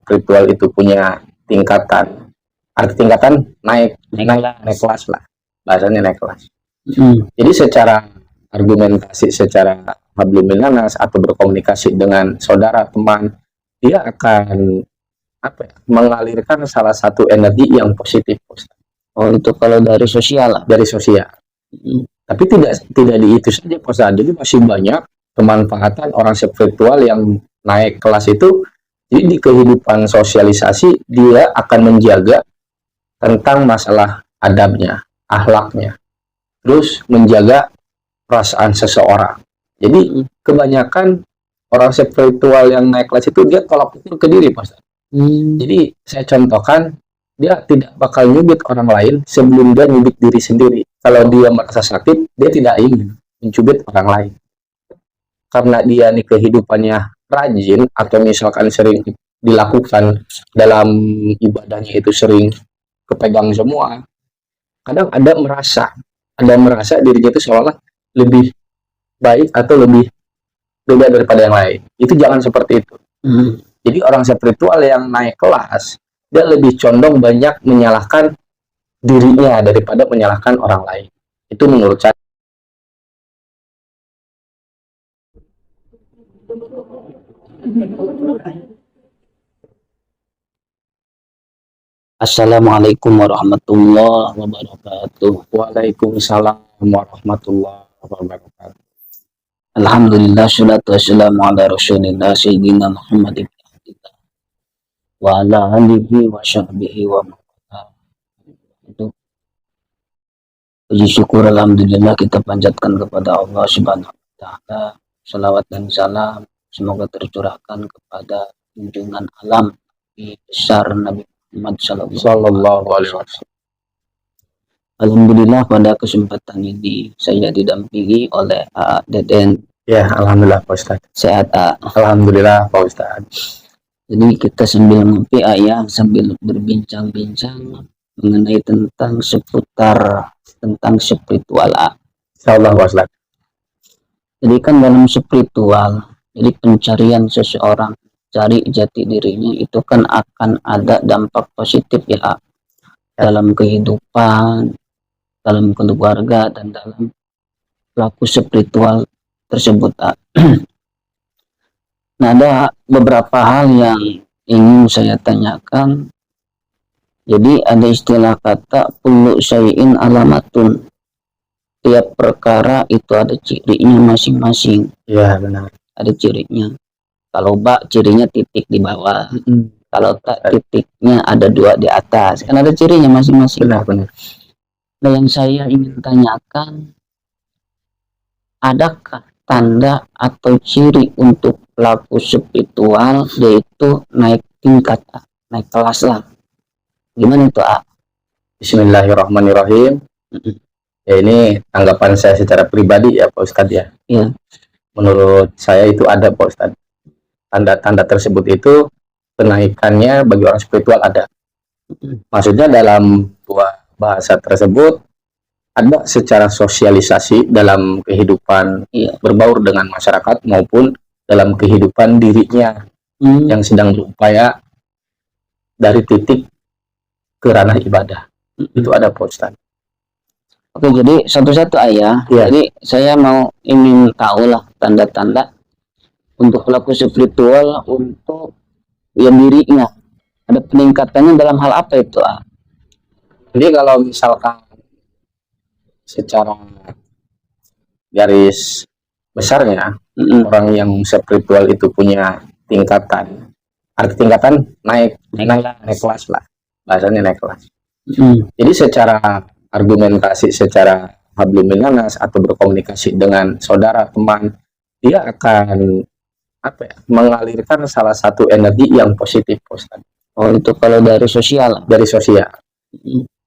spiritual itu punya tingkatan, arti tingkatan naik kelas lah, bahasanya naik kelas. Jadi secara argumentasi, secara hablum minanas atau berkomunikasi dengan saudara, teman, dia akan mengalirkan salah satu energi yang positif. Oh, itu kalau dari sosial. Dari sosial. Tapi tidak di itu saja, Ustaz. Jadi masih banyak pemanfaatan orang spiritual yang naik kelas itu. Jadi di kehidupan sosialisasi dia akan menjaga tentang masalah adabnya, akhlaknya, terus menjaga perasaan seseorang. Jadi kebanyakan orang spiritual yang naik kelas itu dia tolak ukur ke diri, Ustaz. Jadi saya contohkan, dia tidak bakal nyubit orang lain sebelum dia nyubit diri sendiri. Kalau dia merasa sakit, dia tidak ingin mencubit orang lain. Karena dia nih kehidupannya rajin atau misalkan sering dilakukan dalam ibadahnya itu sering kepegang semua. Kadang ada merasa dirinya itu seolah lebih baik atau lebih beda daripada yang lain. Itu jangan seperti itu. Jadi orang spiritual yang naik kelas, dia lebih condong banyak menyalahkan dirinya daripada menyalahkan orang lain. Itu menurut saya. Assalamualaikum warahmatullahi wabarakatuh. Waalaikumsalam warahmatullahi wabarakatuh. Alhamdulillah, salatu wassalamu ala rasulillah sayyidina Muhammadin wa ala alihi wa sahbihi wa itu. Puji syukur alhamdulillah kita panjatkan kepada Allah Subhanahu wa taala. Salawat dan salam semoga tercurahkan kepada junjungan alam besar Nabi Muhammad sallallahu alaihi wasallam. Alhamdulillah pada kesempatan ini saya didampingi oleh Deden. Ya, alhamdulillah Pak Ustaz. Sehat, alhamdulillah Pak Ustaz. Jadi kita sambil ngopi sambil berbincang-bincang mengenai tentang spiritual. Insyaallah Pak Ustaz. Jadi kan dalam spiritual, jadi pencarian seseorang cari jati dirinya itu kan akan ada dampak positif ya. Dalam kehidupan, dalam keluarga, dan dalam pelaku spiritual tersebut. Nah, ada beberapa hal yang ingin saya tanyakan. Jadi ada istilah kata kullu syai'in alamatun. Tiap perkara itu ada cirinya masing-masing. Ya, benar. Ada cirinya. Kalau cirinya titik di bawah. Kalau tak, titiknya ada 2 di atas. Kan ada cirinya masing-masing. Benar. Nah, yang saya ingin tanyakan, adakah tanda atau ciri untuk pelaku spiritual yaitu naik tingkat, naik kelas lah? Gimana itu, Bismillahirrahmanirrahim. Ya, ini tanggapan saya secara pribadi ya Pak Ustadz ya. Iya. Menurut saya itu ada Pak Ustadz. Tanda-tanda tersebut itu kenaikannya bagi orang spiritual ada. Maksudnya dalam bahasa tersebut ada secara sosialisasi dalam kehidupan berbaur dengan masyarakat maupun dalam kehidupan dirinya yang sedang berupaya dari titik ke ranah ibadah. Itu ada Pak Ustadz. Oke, jadi satu-satu ayah. Ya. Jadi saya ingin tahu lah tanda-tanda untuk pelaku spiritual untuk yang dirinya ada peningkatannya dalam hal apa itu? Jadi kalau misalkan secara garis besarnya orang yang spiritual itu punya tingkatan, arti tingkatan naik kelas lah, bahasanya naik kelas. Jadi secara argumentasi, secara hablum minanas atau berkomunikasi dengan saudara, teman, dia akan mengalirkan salah satu energi yang positif, Ustaz. Oh, itu kalau dari sosial. Dari sosial.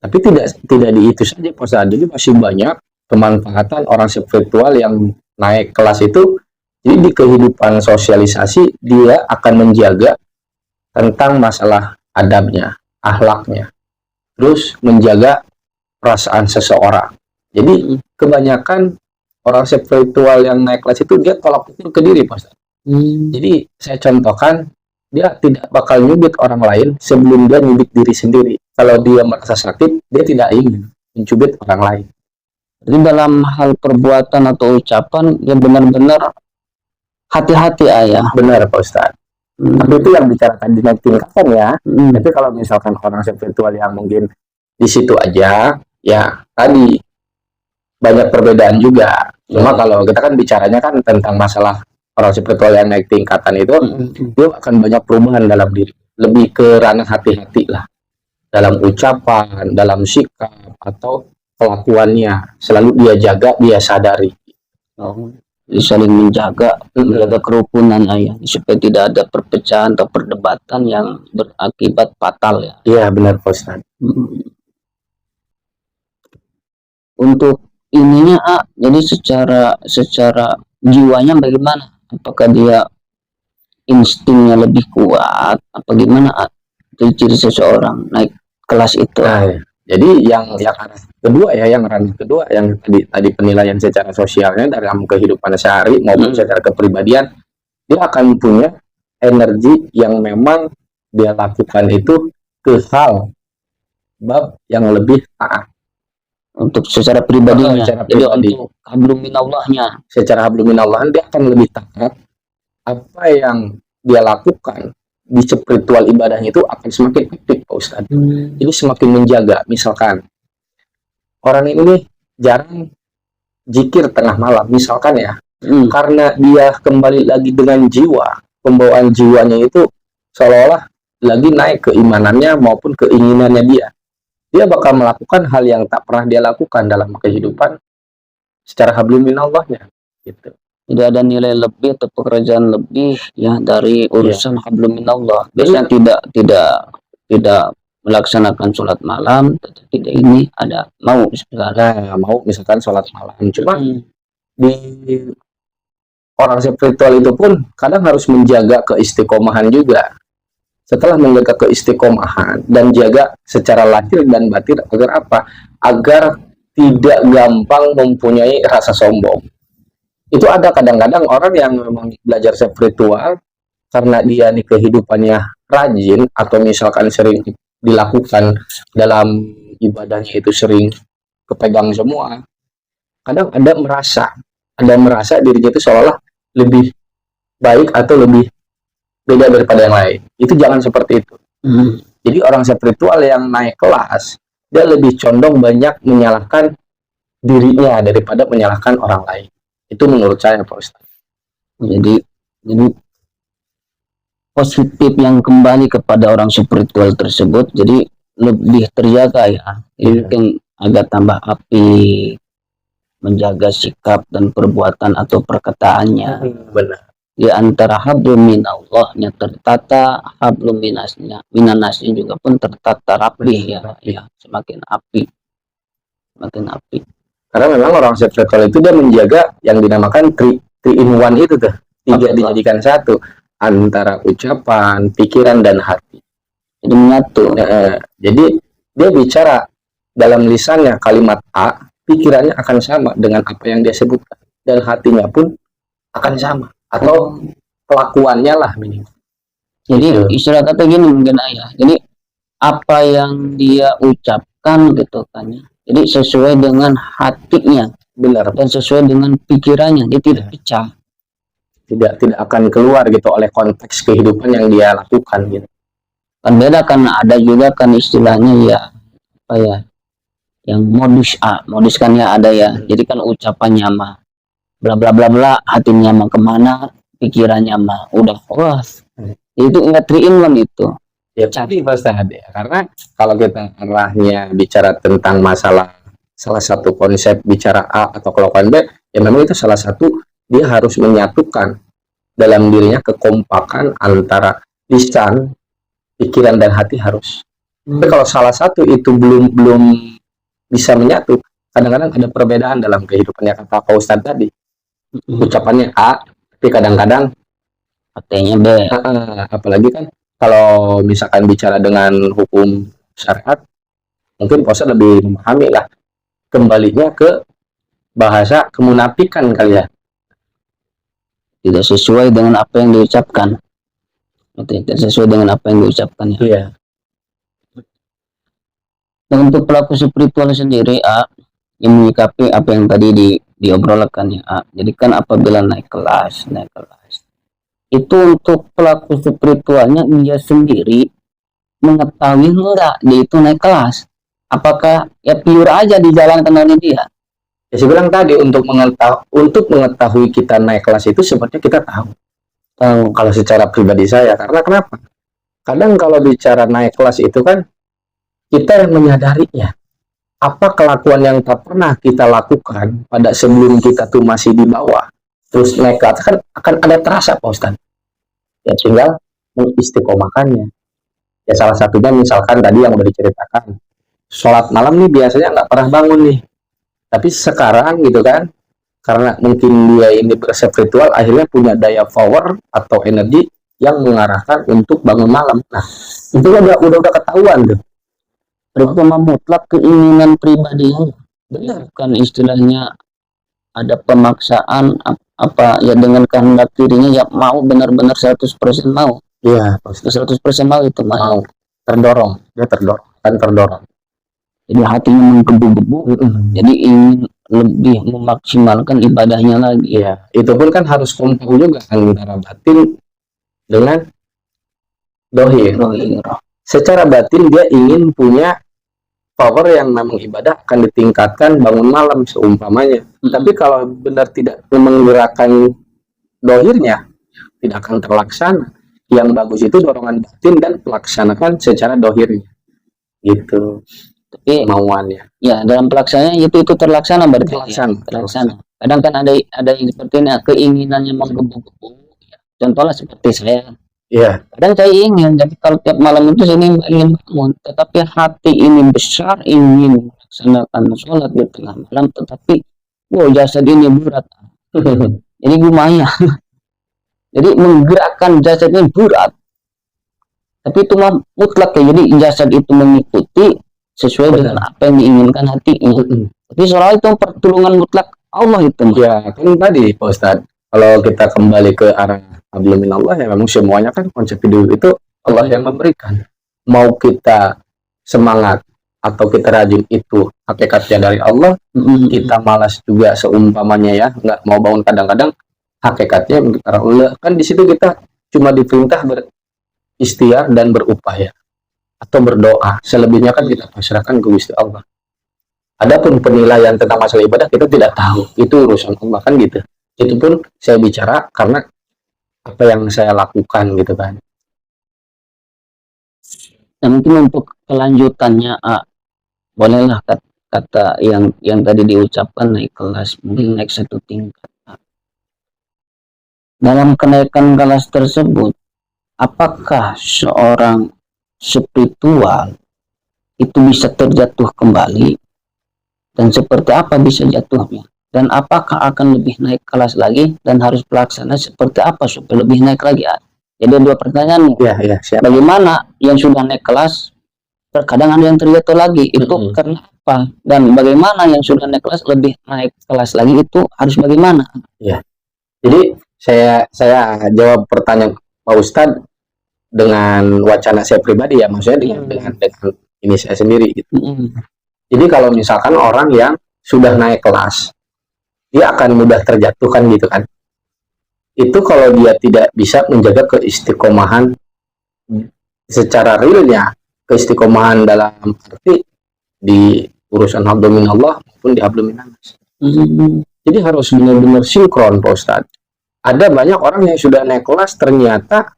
Tapi tidak di itu saja, Ustaz. Jadi masih banyak pemanfaatan orang spiritual yang naik kelas itu. Jadi di kehidupan sosialisasi dia akan menjaga tentang masalah adabnya, akhlaknya, terus menjaga perasaan seseorang. Jadi kebanyakan orang spiritual yang naik kelas itu dia tolak ukur ke diri, Ustaz. Jadi saya contohkan, dia tidak bakal nyubit orang lain sebelum dia nyubit diri sendiri. Kalau dia merasa sakit, dia tidak ingin mencubit orang lain. Jadi dalam hal perbuatan atau ucapan ya benar-benar hati-hati ayah. Benar Pak Ustadz. Tapi itu yang bicara tadi naik tingkatan ya. Tapi kalau misalkan orang spiritual yang mungkin di situ aja, ya tadi banyak perbedaan juga. Cuma kalau kita kan bicaranya kan tentang masalah orang spiritual yang naik tingkatan itu, dia akan banyak perubahan dalam diri. Lebih ke ranah hati-hati lah. Dalam ucapan, dalam sikap, atau kelakuannya. Selalu dia jaga, dia sadari. Saling menjaga kerukunan ayah supaya tidak ada perpecahan atau perdebatan yang berakibat fatal ya. Iya benar Pak Ustadz. Untuk ininya jadi secara jiwanya bagaimana? Apakah dia instingnya lebih kuat? Apa gimana ciri seseorang naik kelas itu? Nah, jadi yang arah kedua ya, yang ranah kedua yang tadi penilaian secara sosialnya dalam kehidupan sehari maupun secara kepribadian, dia akan punya energi yang memang dia lakukan itu ke hal bab yang lebih taat. Untuk secara pribadinya, secara jadi pribadi. untuk hablum minallahnya, Secara hablum minallah dia akan lebih taat. Apa yang dia lakukan di spiritual ibadahnya itu akan semakin aktif Pak Ustadz. Jadi semakin menjaga. Misalkan orang ini nih jarang zikir tengah malam misalkan ya, karena dia kembali lagi dengan jiwa, pembawaan jiwanya itu seolah-olah lagi naik keimanannya maupun keinginannya dia bakal melakukan hal yang tak pernah dia lakukan dalam kehidupan secara hablum minallahnya gitu. Tidak ada nilai lebih atau pekerjaan lebih ya dari urusan hablum minallah. Biasanya tidak melaksanakan sholat malam, tetapi tidak ini ada mau misalkan sholat malam. Cuma di orang spiritual itu pun kadang harus menjaga keistiqomahan juga. Setelah menjaga keistiqomahan dan jaga secara lahir dan batin agar apa? Agar tidak gampang mempunyai rasa sombong. Itu ada kadang-kadang orang yang memang belajar spiritual karena dia nih kehidupannya rajin atau misalkan sering dilakukan dalam ibadahnya itu sering kepegang semua. Kadang ada merasa dirinya itu seolah lebih baik atau lebih beda daripada yang lain. Itu jangan seperti itu. Jadi orang spiritual yang naik kelas, dia lebih condong banyak menyalahkan dirinya daripada menyalahkan orang lain. Itu menurut saya Pak Ustaz. Jadi positif yang kembali kepada orang spiritual tersebut, jadi lebih terjaga ya. Jadi kan agak tambah api, menjaga sikap dan perbuatan atau perkataannya. Benar. Di antara hablum minallahnya tertata, hablum minannasnya juga pun tertata rapi ya, semakin api. Karena memang orang spiritual itu dia menjaga yang dinamakan 3-in-1 itu tuh. 3 dijadikan satu antara ucapan, pikiran dan hati. Jadi menyatu. Jadi dia bicara dalam lisannya kalimat A, pikirannya akan sama dengan apa yang dia sebutkan dan hatinya pun akan sama atau kelakuannya lah minimal. Jadi istilah kata gini mungkin ayah. Jadi apa yang dia ucapkan gitu kan ya. Jadi sesuai dengan hatinya, benar, dan sesuai dengan pikirannya, dia tidak pecah. Tidak akan keluar gitu oleh konteks kehidupan yang dia lakukan gitu. Kan beda kan, ada juga kan istilahnya ya apa ya, yang modus kan ya ada ya. Jadi kan ucapannya mah bla bla bla bla, hatinya mah kemana, pikirannya mah udah itu nggak 3-in-1 itu. Ya tapi pasti ada ya. Karena kalau kita arahnya bicara tentang masalah salah satu konsep bicara A atau kelakuan B, ya memang itu salah satu dia harus menyatukan dalam dirinya kekompakan antara lisan, pikiran dan hati harus. Tapi kalau salah satu itu belum bisa menyatu, kadang-kadang ada perbedaan dalam kehidupannya kata Pak Ustadz tadi. Ucapannya A, tapi kadang-kadang hatinya B. Apalagi kan kalau misalkan bicara dengan hukum syariat, mungkin Pak Ustadz lebih memahami lah. Kembalinya ke bahasa kemunafikan kali ya. Tidak sesuai dengan apa yang diucapkan. Tidak sesuai dengan apa yang diucapkan ya. Iya. Dan untuk pelaku spiritual sendiri, yang menyikapi apa yang tadi diobrolkan ya, jadi kan apabila naik kelas, itu untuk pelaku spiritualnya dia sendiri mengetahui enggak dia itu naik kelas, apakah ya pure aja dijalankan oleh dia. Ya, saya bilang tadi untuk mengetahui kita naik kelas itu sebenarnya kita tahu kalau secara pribadi saya, karena kenapa? Kadang kalau bicara naik kelas itu kan kita yang menyadarinya. Apa kelakuan yang tak pernah kita lakukan pada sebelum kita tuh masih di bawah, terus naik ke atas kan akan ada terasa, Pak Ustadz. Ya tinggal mengistiqomahkannya. Ya salah satunya misalkan tadi yang udah diceritakan, sholat malam nih biasanya nggak pernah bangun nih. Tapi sekarang gitu kan, karena mungkin dia ini berspiritual, akhirnya punya daya power atau energi yang mengarahkan untuk bangun malam. Nah, itu udah ketahuan tuh. Pertama mutlak keinginan pribadinya, Benar. bukan istilahnya ada pemaksaan apa ya, dengan kehendak dirinya ya mau benar-benar 100% mau. Iya, 100% mau itu mau. Terdorong, dia terdorong. Jadi hatinya menggebu-gebu, jadi ingin lebih memaksimalkan ibadahnya lagi. Iya, itu pun kan harus kompak juga antara batin dengan dohir. Secara batin dia ingin punya power yang memang ibadah akan ditingkatkan bangun malam seumpamanya. Tapi kalau benar tidak menggerakkan dohirnya, tidak akan terlaksana. Yang bagus itu dorongan batin dan pelaksanakan secara dohirnya. Gitu. Tapi kemauannya. Ya, dalam pelaksananya itu terlaksana berarti. Terlaksana. Kadang kan ada yang seperti ini, keinginannya menggebu-gebu. Contohnya seperti saya. Iya. Kadang saya ingin, jadi kalau tiap malam itu saya ingin bangun, tetapi hati ini besar, ingin melaksanakan sholat di tengah malam, tetapi jasad ini berat. Jadi lumayan. Jadi menggerakkan jasad ini berat. Tapi itu mutlak ya, jadi jasad itu mengikuti sesuai dengan apa yang diinginkan hatinya. Tapi soal itu pertolongan mutlak Allah itu. Ya, kan tadi Pak Ustadz, kalau kita kembali ke arah hablum minallah, ya memang semuanya kan konsep hidup itu Allah yang memberikan. Mau kita semangat atau kita rajin itu hakikatnya dari Allah, kita malas juga seumpamanya ya, nggak mau bangun kadang-kadang, hakikatnya karena Allah. Kan di situ kita cuma diperintah beristighfar dan berupaya atau berdoa. Selebihnya kan kita pasrahkan ke Gusti Allah. Adapun penilaian tentang masalah ibadah kita tidak tahu, itu urusan Allah kan gitu. Itu pun saya bicara karena apa yang saya lakukan gitu kan. Nah, mungkin untuk kelanjutannya, bolehlah kata yang tadi diucapkan naik kelas, mungkin naik satu tingkat. Dalam kenaikan kelas tersebut, apakah seorang spiritual itu bisa terjatuh kembali, dan seperti apa bisa jatuhnya, dan apakah akan lebih naik kelas lagi, dan harus pelaksana seperti apa supaya lebih naik lagi? Jadi dua pertanyaan. Ya, bagaimana yang sudah naik kelas terkadang ada yang terjatuh lagi, itu karena apa, dan bagaimana yang sudah naik kelas lebih naik kelas lagi, itu harus bagaimana? Ya, jadi saya jawab pertanyaan Pak Ustadz dengan wacana saya pribadi ya, maksudnya dengan ini saya sendiri gitu. Jadi kalau misalkan orang yang sudah naik kelas, dia akan mudah terjatuh kan gitu kan. Itu kalau dia tidak bisa menjaga keistiqomahan secara realnya, keistiqomahan dalam arti di urusan hablum minallah maupun di hablum minannas. Jadi harus benar-benar sinkron Pak Ustadz. Ada banyak orang yang sudah naik kelas ternyata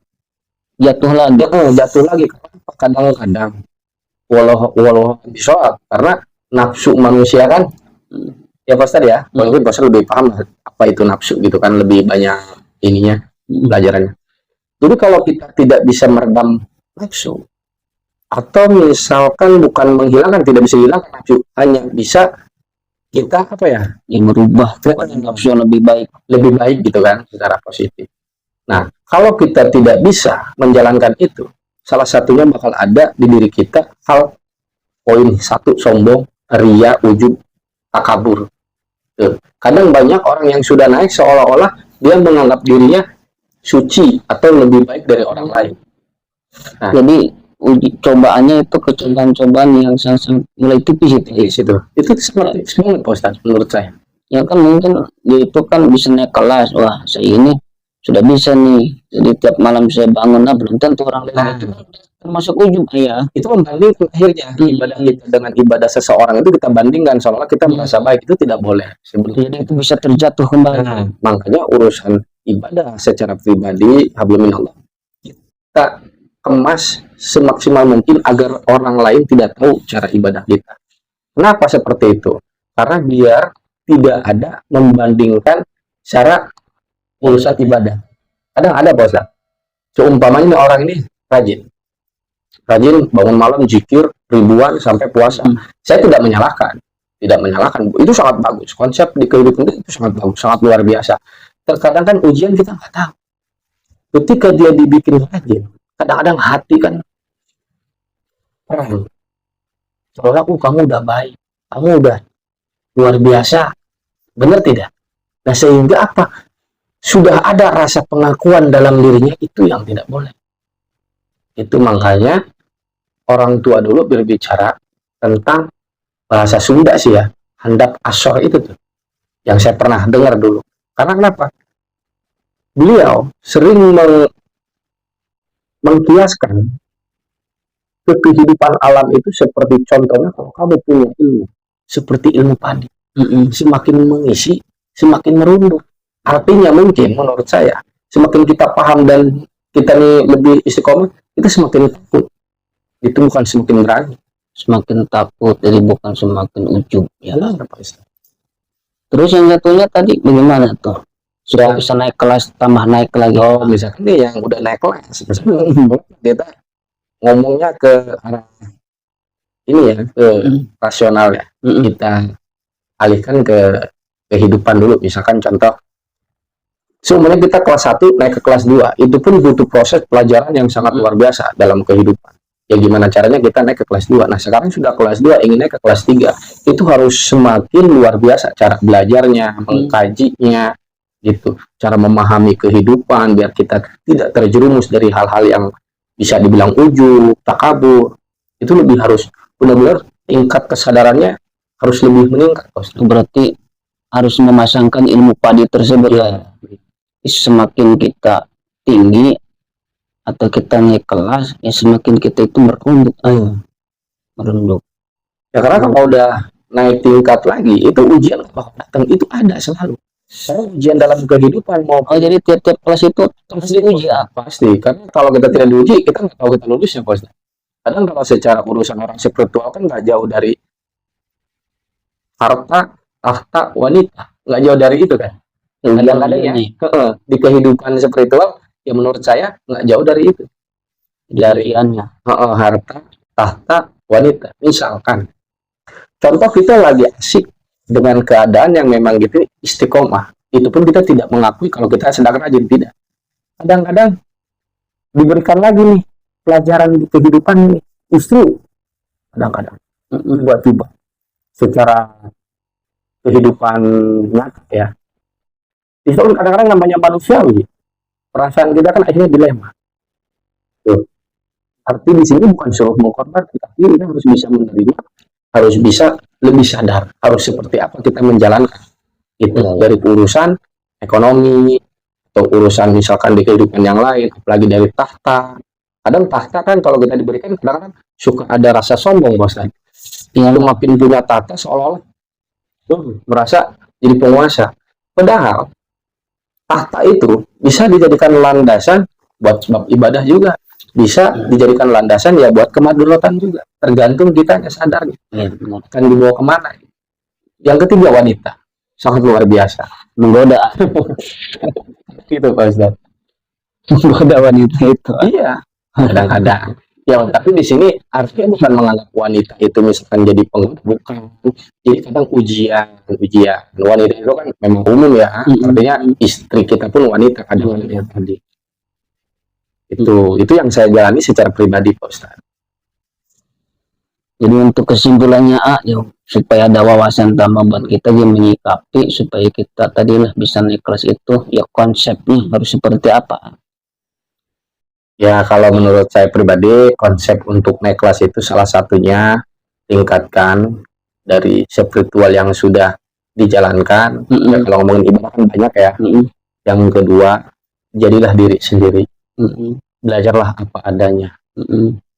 jatuh lagi kadang-kadang walau sholat, karena nafsu manusia kan ya Pak Ustadz ya, mungkin Pak Ustadz lebih paham apa itu nafsu gitu kan, lebih banyak ininya pelajarannya. Jadi kalau kita tidak bisa meredam nafsu, atau misalkan bukan menghilangkan, tidak bisa hilangkan nafsu, hanya bisa kita yang merubah nafsu yang lebih baik gitu kan, secara positif. Nah, kalau kita tidak bisa menjalankan itu, salah satunya bakal ada di diri kita hal poin satu, sombong, ria, ujub, takabur. Kadang banyak orang yang sudah naik seolah-olah dia menganggap dirinya suci atau lebih baik dari orang lain. Nah. Jadi uji cobaannya itu cobaan-cobaan yang sangat mulai tipis itu. Di situ. Itu sangat tipis banget Pak Ustadz menurut saya. Ya kan mungkin dia itu kan bisa naik kelas. Wah, saya ini sudah bisa nih. Jadi tiap malam saya bangun, belum tentu orang lain itu termasuk ujub ya. Itu membandingkan akhirnya ibadah kita dengan ibadah seseorang itu kita bandingkan seolah kita merasa baik, itu tidak boleh sebelum. Jadi itu bisa terjatuh kembali. Nah, makanya urusan ibadah secara pribadi hablum minallah kita kemas semaksimal mungkin agar orang lain tidak tahu cara ibadah kita. Kenapa seperti itu? Karena biar tidak ada membandingkan cara urusan ibadah. Kadang ada Pak Ustaz. Seumpamanya orang ini rajin bangun malam zikir ribuan sampai puasa. Saya tidak menyalahkan, itu sangat bagus, konsep di kehidupan itu sangat bagus, sangat luar biasa. Terkadang kan ujian kita nggak tahu, ketika dia dibikin rajin, kadang-kadang hati kan perang, soalnya kamu udah baik, kamu udah luar biasa, benar tidak? Nah sehingga apa, sudah ada rasa pengakuan dalam dirinya, itu yang tidak boleh. Itu makanya orang tua dulu berbicara tentang bahasa Sunda sih ya, handap asor itu tuh, yang saya pernah dengar dulu. Karena kenapa? Beliau sering mengkiaskan ke kehidupan alam itu seperti contohnya kalau kamu punya ilmu, seperti ilmu padi, semakin mengisi, semakin merunduk. Artinya mungkin menurut saya, semakin kita paham dan kita nih lebih istiqomah, kita semakin takut. Itu bukan semakin berani, semakin takut, jadi bukan semakin ujub ya. Terus yang satunya tadi bagaimana tuh? Sudah bisa naik kelas, tambah naik lagi. Oh, misalkan nih yang udah naik kelas, kita ngomongnya ke arah ini ya, ke rasional ya. Kita alihkan ke kehidupan dulu. Misalkan contoh, semuanya kita kelas 1 naik ke kelas 2, itu pun butuh proses pelajaran yang sangat luar biasa dalam kehidupan. Ya gimana caranya kita naik ke kelas 2. Nah sekarang sudah kelas 2 ingin naik ke kelas 3, itu harus semakin luar biasa cara belajarnya, mengkajinya gitu, cara memahami kehidupan biar kita tidak terjerumus dari hal-hal yang bisa dibilang ujub, takabur. Itu lebih harus benar-benar tingkat kesadarannya harus lebih meningkat. Berarti harus memasangkan ilmu padi tersebut ya. Semakin kita tinggi atau kita naik kelas, ya semakin kita itu merunduk. Merunduk. Ya karena kalau udah naik tingkat lagi, itu ujian bakal datang, itu ada selalu. Karena ujian dalam kehidupan mau. Oh jadi tiap-tiap kelas itu pasti uji ya? Pasti, karena kalau kita tidak diuji, kita nggak tahu kita lulusnya Pak. Kadang kalau secara urusan orang spiritual kan nggak jauh dari harta, tahta, wanita, nggak jauh dari itu kan. Kadang-kadang ya di kehidupan spiritual ya menurut saya nggak jauh dari itu, dari harta, tahta, wanita. Misalkan contoh kita lagi asik dengan keadaan yang memang gitu istiqomah, itu pun kita tidak mengakui kalau kita sedang rajin, tidak. Kadang-kadang diberikan lagi nih pelajaran di kehidupan nih, justru kadang-kadang tiba-tiba secara kehidupan nyata ya, itu kan kadang-kadang namanya manusiawi, perasaan kita kan akhirnya dilema. Tuh. Arti di sini bukan suruh mengkorbankan, tapi kita harus bisa menerima, harus bisa lebih sadar harus seperti apa kita menjalankan itu dari urusan ekonomi atau urusan misalkan di kehidupan yang lain, apalagi dari tahta. Kadang tahta kan kalau kita diberikan kadang-kadang suka ada rasa sombong Bos. Yang makin punya tahta seolah-olah merasa jadi penguasa. Padahal tahta itu bisa dijadikan landasan buat sebab ibadah juga, bisa dijadikan landasan ya buat kemadaratan juga, tergantung kita sadarnya akan dibawa kemana. Yang ketiga, wanita sangat luar biasa menggoda. Gitu Pak Ustaz, menggoda wanita itu. Iya, kadang-kadang ya, tapi di sini artinya bukan menganggap wanita itu misalkan jadi penggoda, bukan. Jadi kadang ujian wanita itu kan memang umum ya, artinya istri kita pun wanita kadang-kadang tadi. Itu yang saya jalani secara pribadi Pak Ustaz. Jadi untuk kesimpulannya supaya ada wawasan tambah buat kita yang menyikapi, supaya kita tadilah bisa naik kelas itu, ya konsepnya harus seperti apa. Ya, kalau menurut saya pribadi, konsep untuk naik kelas itu salah satunya tingkatkan dari spiritual yang sudah dijalankan. Ya, kalau ngomongin ibadah kan banyak ya. Yang kedua, jadilah diri sendiri. Belajarlah apa adanya.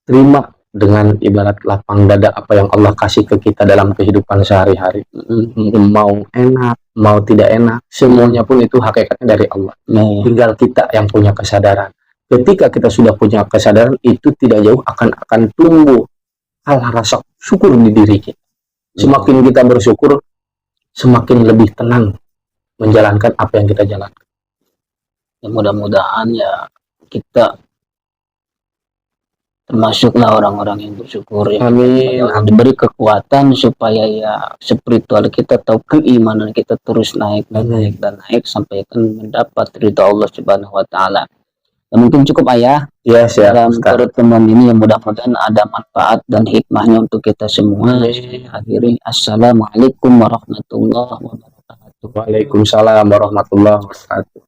Terima dengan ibarat lapang dada apa yang Allah kasih ke kita dalam kehidupan sehari-hari. Mau enak, mau tidak enak, semuanya pun itu hakikatnya dari Allah. Tinggal kita yang punya kesadaran. Ketika kita sudah punya kesadaran, itu tidak jauh akan tumbuh hal rasa syukur di diri kita. Semakin kita bersyukur, semakin lebih tenang menjalankan apa yang kita jalankan. Ya, mudah-mudahan ya kita termasuklah orang-orang yang bersyukur ya. Amin. Diberi kekuatan supaya ya spiritual kita atau keimanan kita terus naik dan naik dan naik sampai akan mendapat ridha Allah Subhanahu wa taala. Ya, mungkin cukup Ayah Ya, siap, dalam Ustaz. pertemuan ini, yang mudah-mudahan ada manfaat dan hikmahnya untuk kita semua. Akhiri, assalamualaikum warahmatullahi wabarakatuh. Waalaikumsalam warahmatullahi wabarakatuh.